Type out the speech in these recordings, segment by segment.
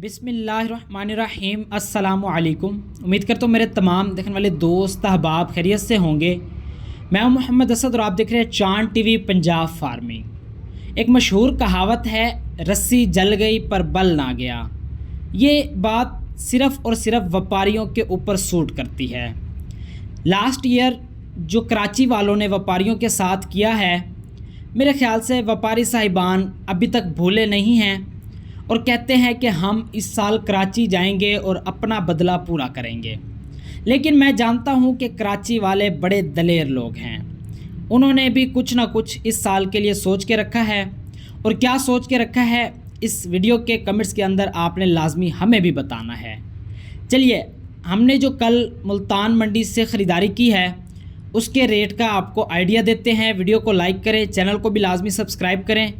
बिस्मिल्लाहिर्रहमानिर्रहीम अस्सलामु अलैकुम। उम्मीद करता हूँ मेरे तमाम देखने वाले दोस्त अहबाब खैरियत से होंगे। मैं हूँ मोहम्मद असद और आप देख रहे हैं चांद टीवी पंजाब फार्मिंग। एक मशहूर कहावत है, रस्सी जल गई पर बल ना गया। ये बात सिर्फ़ और सिर्फ व्यापारियों के ऊपर सूट करती है। लास्ट ईयर जो कराची वालों ने व्यापारियों के साथ किया है, मेरे ख़्याल से व्यापारी साहिबान अभी तक भूले नहीं हैं और कहते हैं कि हम इस साल कराची जाएंगे और अपना बदला पूरा करेंगे। लेकिन मैं जानता हूं कि कराची वाले बड़े दलेर लोग हैं। उन्होंने भी कुछ ना कुछ इस साल के लिए सोच के रखा है, और क्या सोच के रखा है इस वीडियो के कमेंट्स के अंदर आपने लाजमी हमें भी बताना है। चलिए, हमने जो कल मुल्तान मंडी से ख़रीदारी की है उसके रेट का आपको आइडिया देते हैं। वीडियो को लाइक करें, चैनल को भी लाजमी सब्सक्राइब करें।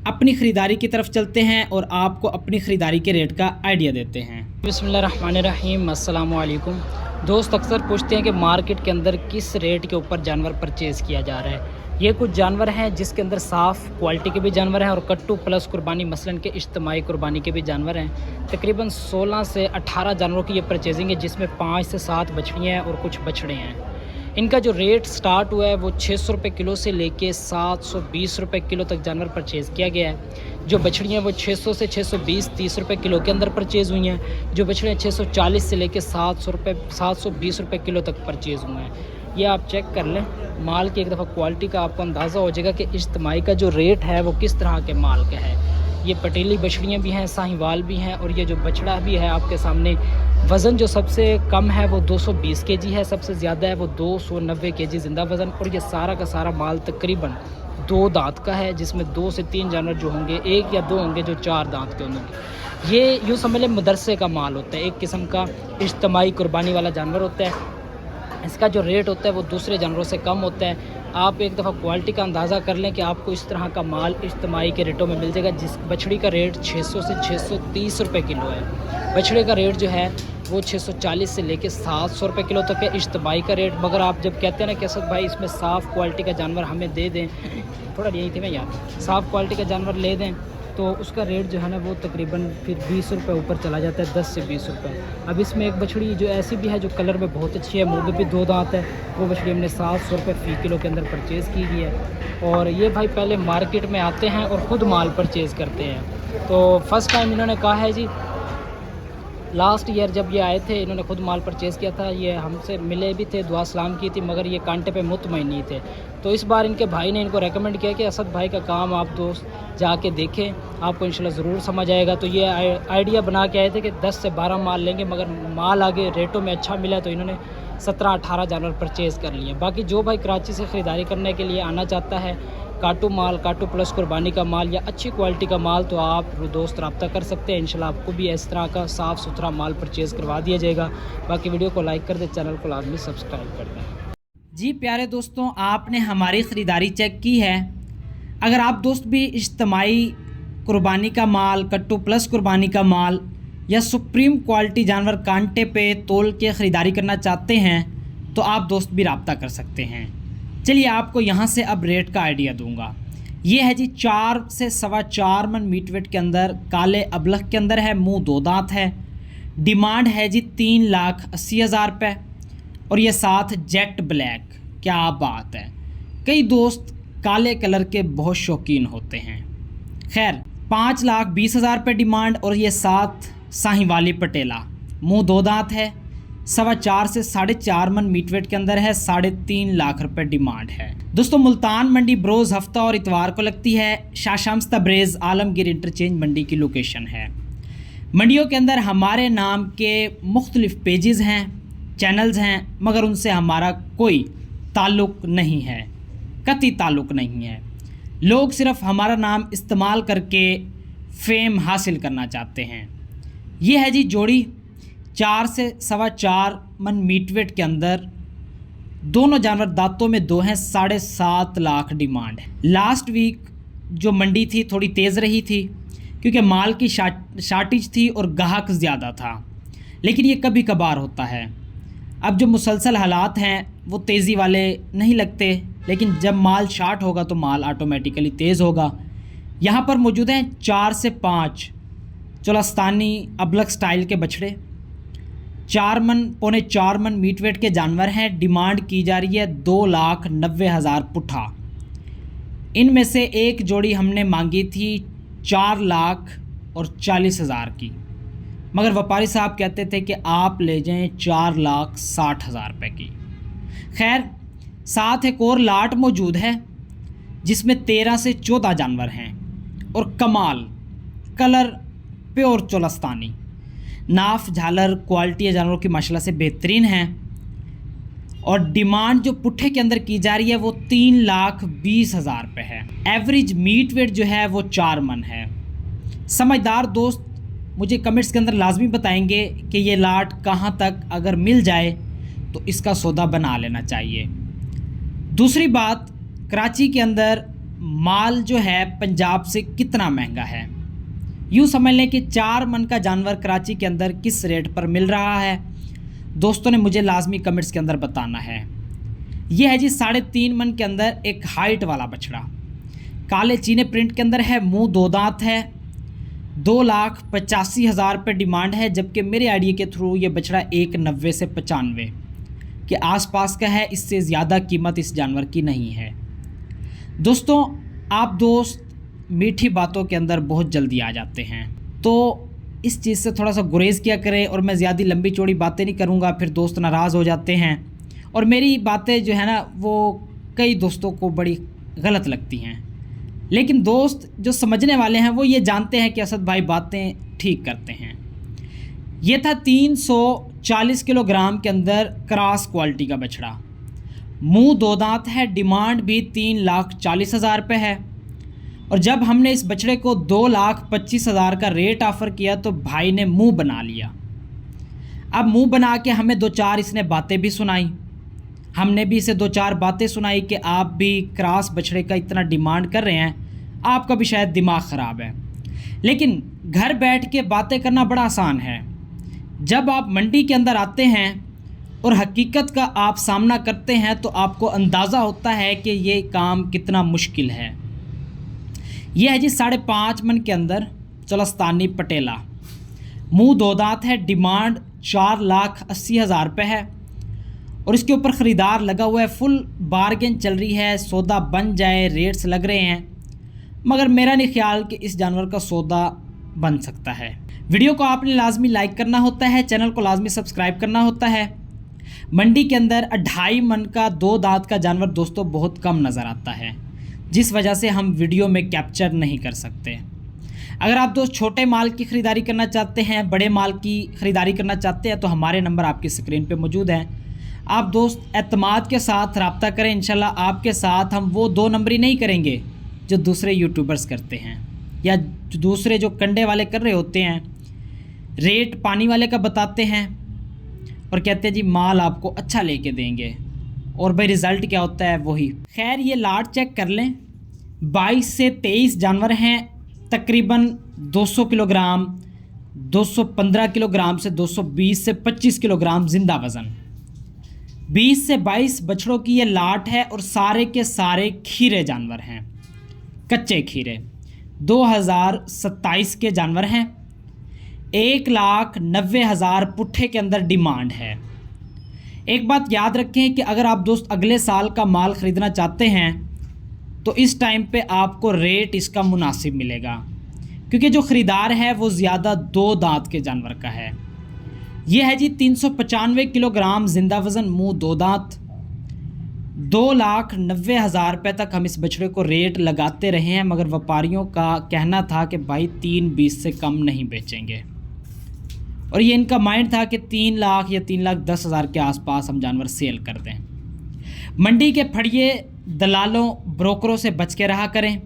अपनी ख़रीदारी की तरफ चलते हैं और आपको अपनी ख़रीदारी के रेट का आइडिया देते हैं। बिस्मिल्लाहिर्रहमानिर्रहीम, अस्सलामु अलैकुम। दोस्त अक्सर पूछते हैं कि मार्केट के अंदर किस रेट के ऊपर जानवर परचेज़ किया जा रहा है। ये कुछ जानवर हैं जिसके अंदर साफ़ क्वालिटी के भी जानवर हैं और कट्टू प्लस कुर्बानी मसलन के इज्तिमाई कुर्बानी के भी जानवर हैं। तकरीबन 16 से 18 जानवरों की ये परचेजिंग है, जिसमें 5 से 7 बछड़ियाँ हैं और कुछ बछड़े हैं। इनका जो रेट स्टार्ट हुआ है वो 600 रुपये किलो से लेके 720 रुपये किलो तक जानवर परचेज़ किया गया है। जो बछड़ियाँ वो 600 से 620-30 रुपये किलो के अंदर परचेज़ हुई हैं। जो बछड़ियाँ 640 से लेके 720 रुपये किलो तक परचेज़ हुए हैं। ये आप चेक कर लें, माल की एक दफ़ा क्वालिटी का आपको अंदाज़ा हो जाएगा कि इज्तिमाई का जो रेट है वो किस तरह के माल का है। ये पटेली बछड़ियाँ भी हैं, साहिवाल भी हैं, और ये जो बछड़ा भी है आपके सामने, वज़न जो सबसे कम है वो 220 केजी है, सबसे ज़्यादा है वो 290 केजी ज़िंदा वज़न। और ये सारा का सारा माल तकरीबन 2 दांत का है, जिसमें 2 से 3 जानवर जो होंगे, 1 या 2 होंगे जो 4 दांत के होंगे। ये यूँ समझ लें मदरसे का माल होता है, एक किस्म का इज्तिमाई कुर्बानी वाला जानवर होता है। इसका जो रेट होता है वो दूसरे जानवरों से कम होता है। आप एक दफ़ा क्वालिटी का अंदाज़ा कर लें कि आपको इस तरह का माल इज्तिमाई के रेटों में मिल जाएगा। जिस बछड़ी का रेट 600 से 630 रुपये किलो है, बछड़े का रेट जो है वो 640 से लेके 700 रुपये किलो तक है इज्तिमाई का रेट। मगर आप जब कहते हैं ना कि असद भाई इसमें साफ़ क्वालिटी का जानवर हमें दे दें, थोड़ा यही थी मैं यार, साफ़ क्वालिटी का जानवर ले दें, तो उसका रेट जो है ना वो तकरीबन फिर 20 रुपये ऊपर चला जाता है, 10 से 20 रुपये। अब इसमें एक बछड़ी जो ऐसी भी है जो कलर में बहुत अच्छी है, मुँह में भी 2 दांत है, वो बछड़ी हमने 700 रुपये फ़ी किलो के अंदर परचेज़ की गई है। और ये भाई पहले मार्केट में आते हैं और ख़ुद माल परचेज़ करते हैं। तो फर्स्ट टाइम इन्होंने कहा है जी, लास्ट ईयर जब ये आए थे इन्होंने खुद माल परचेज़ किया था। ये हमसे मिले भी थे, दुआ सलाम की थी, मगर ये कांटे पे मुतमईन नहीं थे। तो इस बार इनके भाई ने इनको रेकमेंड किया कि असद भाई का काम आप दोस्त जाके देखें, आपको इंशाल्लाह ज़रूर समझ आएगा। तो ये आइडिया बना के आए थे कि 10 से 12 माल लेंगे, मगर माल आगे रेटों में अच्छा मिला तो इन्होंने 17-18 जानवर परचेज़ कर लिए। बाकी जो भाई कराची से ख़रीदारी करने के लिए आना चाहता है, काटू माल, काटू प्लस कुर्बानी का माल या अच्छी क्वालिटी का माल, तो आप दोस्त रब्ता कर सकते हैं। इंशाल्लाह आपको भी इस तरह का साफ़ सुथरा माल परचेज़ करवा दिया जाएगा। बाकी वीडियो को लाइक कर दें, चैनल को लाजमी सब्सक्राइब कर दें। जी प्यारे दोस्तों, आपने हमारी ख़रीदारी चेक की है। अगर आप दोस्त भी इज्तिमाई कुर्बानी का माल, कट्टू प्लस कुर्बानी का माल या सुप्रीम क्वालिटी जानवर कांटे पे तोल के ख़रीदारी करना चाहते हैं तो आप दोस्त भी रब्ता कर सकते हैं। चलिए आपको यहाँ से अब रेट का आइडिया दूंगा। ये है जी 4 से 4.25 मन मीट वेट के अंदर, काले अबलख के अंदर है, मुंह 2 दांत है। डिमांड है जी 3,80,000 रुपये, और ये साथ जेट ब्लैक। क्या बात है, कई दोस्त काले कलर के बहुत शौकीन होते हैं। खैर 5,20,000 रुपये डिमांड, और ये साथ साहिवाली पटेला, मुंह 2 दांत है, 4.25 से 4.5 मन मीट वेट के अंदर है, 3.5 लाख रुपए डिमांड है। दोस्तों मुल्तान मंडी बरोज़ हफ्ता और इतवार को लगती है। शाशम्स तब्रेज़ आलमगीर इंटरचेंज मंडी की लोकेशन है। मंडियों के अंदर हमारे नाम के मुख्तलिफ़ पेजेस हैं, चैनल्स हैं, मगर उनसे हमारा कोई ताल्लुक़ नहीं है, कतई ताल्लुक़ नहीं है। लोग सिर्फ़ हमारा नाम इस्तेमाल करके फ़ेम हासिल करना चाहते हैं। ये है जी जोड़ी 4 से 4.25 मन मीट वेट के अंदर, दोनों जानवर दांतों में 2 हैं, 7.5 लाख डिमांड है। लास्ट वीक जो मंडी थी थोड़ी तेज़ रही थी क्योंकि माल की शार्टेज थी और गाहक ज़्यादा था, लेकिन ये कभी कभार होता है। अब जो मुसलसल हालात हैं वो तेज़ी वाले नहीं लगते, लेकिन जब माल शार्ट होगा तो माल ऑटोमेटिकली तेज़ होगा। यहाँ पर मौजूद हैं 4 से 5 चोलस्तानी अबलग स्टाइल के बछड़े 4 मन पौने 4 मन मीट वेट के जानवर हैं। डिमांड की जा रही है 2,90,000 पुट्ठा। इनमें से एक जोड़ी हमने मांगी थी 4,40,000 की, मगर व्यापारी साहब कहते थे कि आप ले जाएं 4,60,000 रुपये की। खैर, साथ एक और लाट मौजूद है जिसमें 13 से 14 जानवर हैं और कमाल कलर प्योर चोलस्तानी, नाफ झालर क्वालिटी जानवरों की माशाल्लाह से बेहतरीन है। और डिमांड जो पुट्ठे के अंदर की जा रही है वो 3,20,000 रुपये है। एवरेज मीट वेट जो है वो 4 मन है। समझदार दोस्त मुझे कमेंट्स के अंदर लाजमी बताएंगे कि ये लाट कहाँ तक अगर मिल जाए तो इसका सौदा बना लेना चाहिए। दूसरी बात, कराची के अंदर माल जो है पंजाब से कितना महंगा है। यूँ समझ लें कि 4 मन का जानवर कराची के अंदर किस रेट पर मिल रहा है, दोस्तों ने मुझे लाजमी कमेंट्स के अंदर बताना है। यह है जी 3.5 मन के अंदर एक हाइट वाला बछड़ा, काले चीने प्रिंट के अंदर है, मुंह 2 दांत है। 2,85,000 रुपये डिमांड है, जबकि मेरे आइडिया के थ्रू ये बछड़ा 1,90 से 95 के आसपास का है। इससे ज़्यादा कीमत इस जानवर की नहीं है। दोस्तों, आप दोस्त मीठी बातों के अंदर बहुत जल्दी आ जाते हैं, तो इस चीज़ से थोड़ा सा गुरेज किया करें। और मैं ज़्यादा लंबी चौड़ी बातें नहीं करूँगा, फिर दोस्त नाराज़ हो जाते हैं और मेरी बातें जो है ना वो कई दोस्तों को बड़ी गलत लगती हैं। लेकिन दोस्त जो समझने वाले हैं वो ये जानते हैं कि असद भाई बातें ठीक करते हैं। ये था 340 किलोग्राम के अंदर क्रॉस क्वालिटी का बछड़ा, मुंह 2 दांत है। डिमांड भी 3,40,000 रुपये है। और जब हमने इस बछड़े को 2,25,000 का रेट ऑफ़र किया तो भाई ने मुंह बना लिया। अब मुंह बना के हमें 2-4 इसने बातें भी सुनाई, हमने भी इसे 2-4 बातें सुनाई कि आप भी क्रॉस बछड़े का इतना डिमांड कर रहे हैं, आपका भी शायद दिमाग ख़राब है। लेकिन घर बैठ के बातें करना बड़ा आसान है। जब आप मंडी के अंदर आते हैं और हकीकत का आप सामना करते हैं तो आपको अंदाज़ा होता है कि ये काम कितना मुश्किल है। यह है जी 5.5 मन के अंदर चोलस्तानी पटेला, मुंह 2 दांत है। डिमांड 4,80,000 रुपये है और इसके ऊपर ख़रीदार लगा हुआ है। फुल बारगेन चल रही है, सौदा बन जाए रेट्स लग रहे हैं, मगर मेरा नहीं ख्याल कि इस जानवर का सौदा बन सकता है। वीडियो को आपने लाजमी लाइक करना होता है, चैनल को लाजमी सब्सक्राइब करना होता है। मंडी के अंदर 2.5 मन का 2 दांत का जानवर दोस्तों बहुत कम नज़र आता है, जिस वजह से हम वीडियो में कैप्चर नहीं कर सकते। अगर आप दोस्त छोटे माल की ख़रीदारी करना चाहते हैं, बड़े माल की ख़रीदारी करना चाहते हैं तो हमारे नंबर आपकी स्क्रीन पे मौजूद हैं। आप दोस्त एतमाद के साथ रब्ता करें, इंशाल्लाह आपके साथ हम वो 2 नंबरी नहीं करेंगे जो दूसरे यूट्यूबर्स करते हैं या दूसरे जो कंडे वाले कर रहे होते हैं। रेट पानी वाले का बताते हैं और कहते हैं जी माल आपको अच्छा लेके देंगे, और भाई रिज़ल्ट क्या होता है वही। खैर, ये लाट चेक कर लें, 22 से 23 जानवर हैं, तकरीबन 200 किलोग्राम, 215 किलोग्राम से 220 से 25 किलोग्राम ज़िंदा वज़न। 20 से 22 बछड़ों की ये लाट है और सारे के सारे खीरे जानवर हैं, कच्चे खीरे। 2027 के जानवर हैं। 1,90,000 पुट्ठे के अंदर डिमांड है। एक बात याद रखें कि अगर आप दोस्त अगले साल का माल ख़रीदना चाहते हैं तो इस टाइम पे आपको रेट इसका मुनासिब मिलेगा, क्योंकि जो ख़रीदार है वो ज़्यादा 2 दांत के जानवर का है। ये है जी 395 किलोग्राम ज़िंदा वज़न, मुंह 2 दांत। 2,90,000 रुपये तक हम इस बछड़े को रेट लगाते रहे हैं, मगर व्यापारियों का कहना था कि भाई 3,20 से कम नहीं बेचेंगे, और ये इनका माइंड था कि 3 लाख या 3,10,000 के आसपास हम जानवर सेल कर दें। मंडी के फड़िए दलालों ब्रोकरों से बच के रहा करें,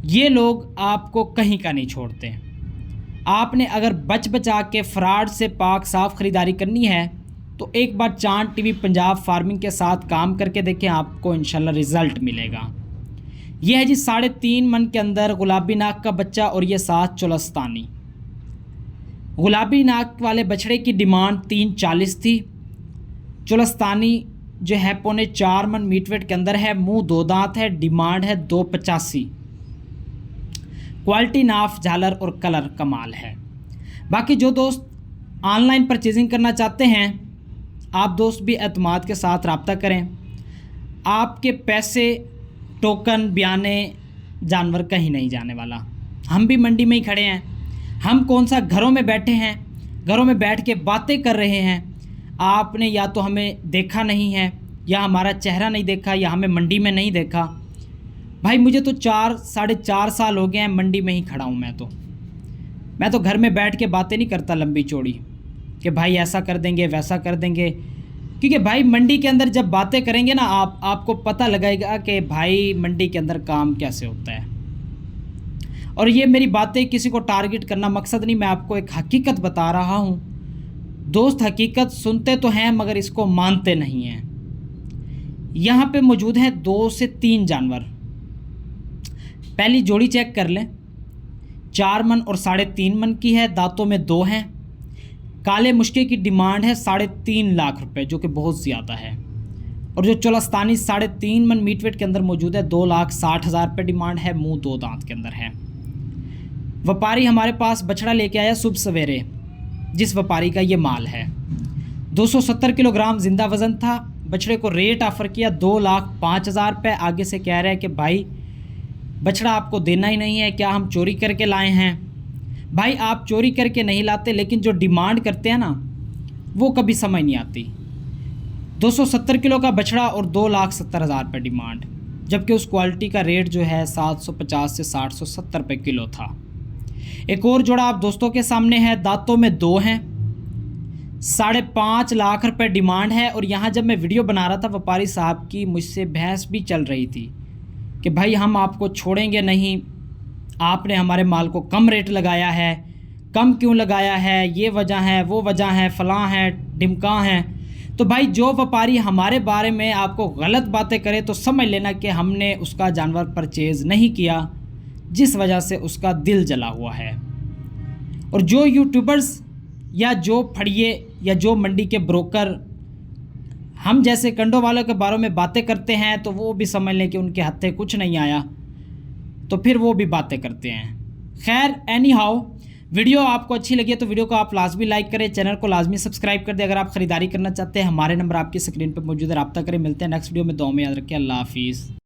ये लोग आपको कहीं का नहीं छोड़ते। आपने अगर बच बचा के फ्रॉड से पाक साफ ख़रीदारी करनी है तो एक बार चांद टीवी पंजाब फार्मिंग के साथ काम करके देखें, आपको इंशाल्लाह रिज़ल्ट मिलेगा। यह है जी 3.5 मन के अंदर गुलाबी नाक का बच्चा और ये 7 चोलस्तानी। गुलाबी नाक वाले बछड़े की डिमांड 340 थी। चोलस्तानी जो है 4.25 मन मीट वेट के अंदर है, मुंह 2 दांत है। डिमांड है 285। क्वालिटी, नाफ, झालर और कलर कमाल है। बाकी जो दोस्त ऑनलाइन परचेजिंग करना चाहते हैं, आप दोस्त भी एतमाद के साथ रब्ता करें। आपके पैसे, टोकन, बयाने, जानवर कहीं नहीं जाने वाला। हम भी मंडी में ही खड़े हैं। हम कौन सा घरों में बैठे हैं, घरों में बैठ के बातें कर रहे हैं। आपने या तो हमें देखा नहीं है, या हमारा चेहरा नहीं देखा, या हमें मंडी में नहीं देखा। भाई मुझे तो 4-4.5 साल हो गए हैं मंडी में ही खड़ा हूँ। मैं तो घर में बैठ के बातें नहीं करता लंबी चौड़ी कि भाई ऐसा कर देंगे, वैसा कर देंगे। क्योंकि भाई मंडी के अंदर जब बातें करेंगे ना, आपको पता लगेगा कि भाई मंडी के अंदर काम कैसे होता है। और ये मेरी बातें किसी को टारगेट करना मकसद नहीं, मैं आपको एक हकीकत बता रहा हूँ। दोस्त हकीकत सुनते तो हैं मगर इसको मानते नहीं हैं। यहाँ पे मौजूद हैं 2 से 3 जानवर। पहली जोड़ी चेक कर लें, 4 मन और 3.5 मन की है। दांतों में 2 हैं। काले मुश्के की डिमांड है 3.5 लाख रुपए, जो कि बहुत ज़्यादा है। और जो चोलस्तानी 3.5 मन मीट वेट के अंदर मौजूद है, 2,60,000 रुपये डिमांड है। मुंह 2 दांत के अंदर है। व्यापारी हमारे पास बछड़ा लेके आया सुबह सवेरे, जिस व्यापारी का ये माल है। 270 किलोग्राम जिंदा वज़न था। बछड़े को रेट ऑफ़र किया 2,05,000 रुपये। आगे से कह रहे हैं कि भाई बछड़ा आपको देना ही नहीं है, क्या हम चोरी करके लाए हैं? भाई आप चोरी करके नहीं लाते, लेकिन जो डिमांड करते हैं ना, वो कभी समझ नहीं आती। 270 किलो का बछड़ा और 2,70,000 रुपये डिमांड, जबकि उस क्वालिटी का रेट जो है 750 से 770 रुपये किलो था। एक और जोड़ा आप दोस्तों के सामने है। दांतों में 2 हैं। 5.5 लाख रुपये डिमांड है। और यहाँ जब मैं वीडियो बना रहा था, व्यापारी साहब की मुझसे बहस भी चल रही थी कि भाई हम आपको छोड़ेंगे नहीं, आपने हमारे माल को कम रेट लगाया है। कम क्यों लगाया है? ये वजह है, वो वजह है, फ़लाँ है, ढिमका है। तो भाई जो व्यापारी हमारे बारे में आपको गलत बातें करे तो समझ लेना कि हमने उसका जानवर परचेज़ नहीं किया, जिस वजह से उसका दिल जला हुआ है। और जो यूट्यूबर्स या जो फड़िए या जो मंडी के ब्रोकर हम जैसे कंडों वालों के बारे में बातें करते हैं, तो वो भी समझ लें कि उनके हत्थे कुछ नहीं आया, तो फिर वो भी बातें करते हैं। खैर एनी हाउ, वीडियो आपको अच्छी लगी है तो वीडियो को आप लाजमी लाइक करें, चैनल को लाजमी सब्सक्राइब कर दें। अगर आप ख़रीदारी करना चाहते हैं, हमारे नंबर आपकी स्क्रीन पर मौजूद है, रब्ता करें। मिलते हैं नेक्स्ट वीडियो में। दुआ में याद रखें। अल्लाह हाफिज़।